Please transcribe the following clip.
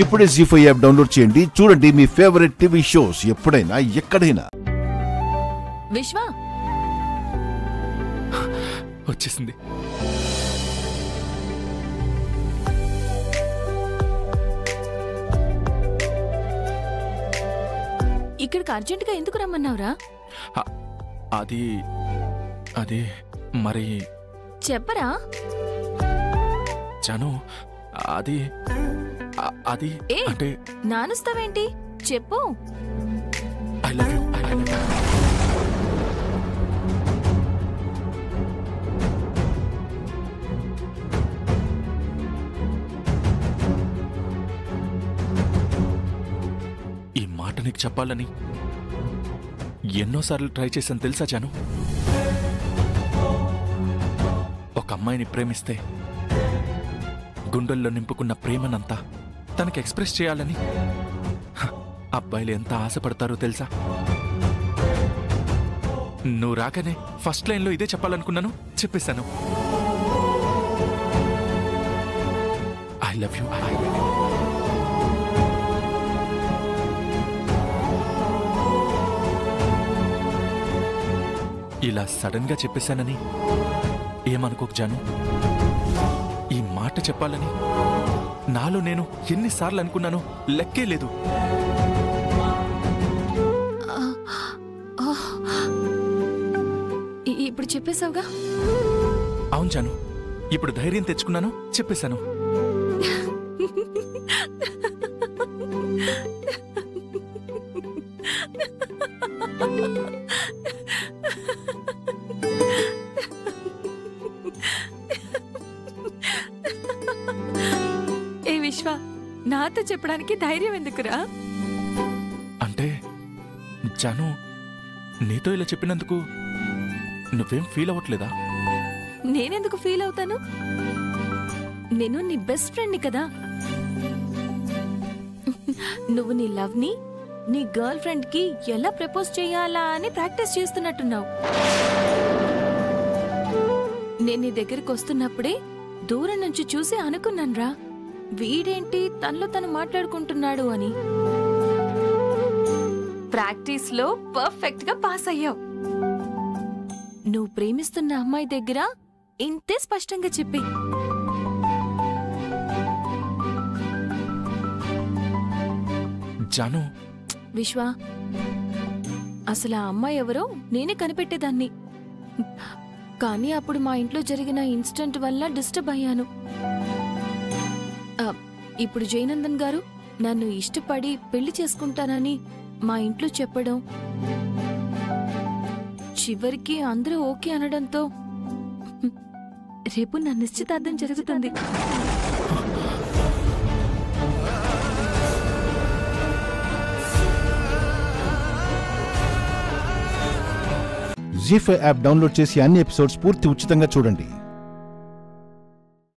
ఇప్పుడే జీ5 app download చేయండి. చూడండి మీ ఫేవరెట్ టీవీ షోస్ ఎప్పుడైనా ఎక్కడైనా. విశ్వ వచ్చేసింది. ఇక్కడికి అర్జెంటుగా ఎందుకు రమ్మన్నావురా? అది అది మరి చెప్పరా జాను. అది అది అంటే నానుస్తావేంటి? చెప్పు. I love you. ఈ మాట నీకు చెప్పాలని ఎన్నోసార్లు ట్రై చేశాను తెలుసా జాను. ఒక అమ్మాయిని ప్రేమిస్తే గుండెల్లో నింపుకున్న ప్రేమనంతా తనకి ఎక్స్ప్రెస్ చేయాలని అబ్బాయిలు ఎంత ఆశపడతారో తెలుసా. నువ్వు రాగానే ఫస్ట్ లైన్లో ఇదే చెప్పాలనుకున్నాను, చెప్పేశాను. I love you. ఇలా సడన్ గా చెప్పేశానని ఏమనుకోకు జాను. ఈ మాట చెప్పాలని నాలో నేను ఎన్నిసార్లు అనుకున్నానో లెక్కే లేదు. ఇప్పుడు చెప్పేశావుగా? అవును జాను, ఇప్పుడు ధైర్యం తెచ్చుకున్నాను, చెప్పేశాను. ఏ విశ్వ, నాతో చెప్పడానికి ధైర్యం ఎందుకురా? అంటే జాను, నీతో ఇలా చెప్పినందుకు నువ్వేం ఫీల్ అవ్వట్లేదా? నేనెందుకు ఫీల్ అవుతాను? నేను నీ బెస్ట్ ఫ్రెండ్ని కదా. నువ్వు నీ లవ్ ని నీ గర్ల్ ఫ్రెండ్ కి ఎలా ప్రపోజ్ చేయాలా అని ప్రాక్టీస్ చేస్తున్నట్టున్నావు. నేను నీ దగ్గరికి వస్తున్నప్పుడే దూరం నుంచి చూసి అనుకున్నాన్రా, వీడేంటి తనలో తను మాట్లాడుకుంటున్నాడు అని. ప్రాక్టీస్ లో పర్ఫెక్ట్ గా పాస్ అయ్యావు. నువ్వు ప్రేమిస్తున్న అమ్మాయి దగ్గర ఇంతే స్పష్టంగా చెప్పి. జాను విశ్వ, అసలు ఆ అమ్మాయి ఎవరో నేనే కనిపెట్టేదాన్ని. కానీ అప్పుడు మా ఇంట్లో జరిగిన ఇన్సిడెంట్ వల్ల డిస్టర్బ్ అయ్యాను. ఇప్పుడు జయనందన్ గారు నన్ను ఇష్టపడి పెళ్లి చేసుకుంటానని మా ఇంట్లో చెప్పడం, చివరికి అందరూ ఓకే అనడంతో రేపు నా నిశ్చితార్థం జరుగుతుంది. జీ5 యాప్ డౌన్లోడ్ చేసి అన్ని ఎపిసోడ్స్ పూర్తి ఉచితంగా చూడండి.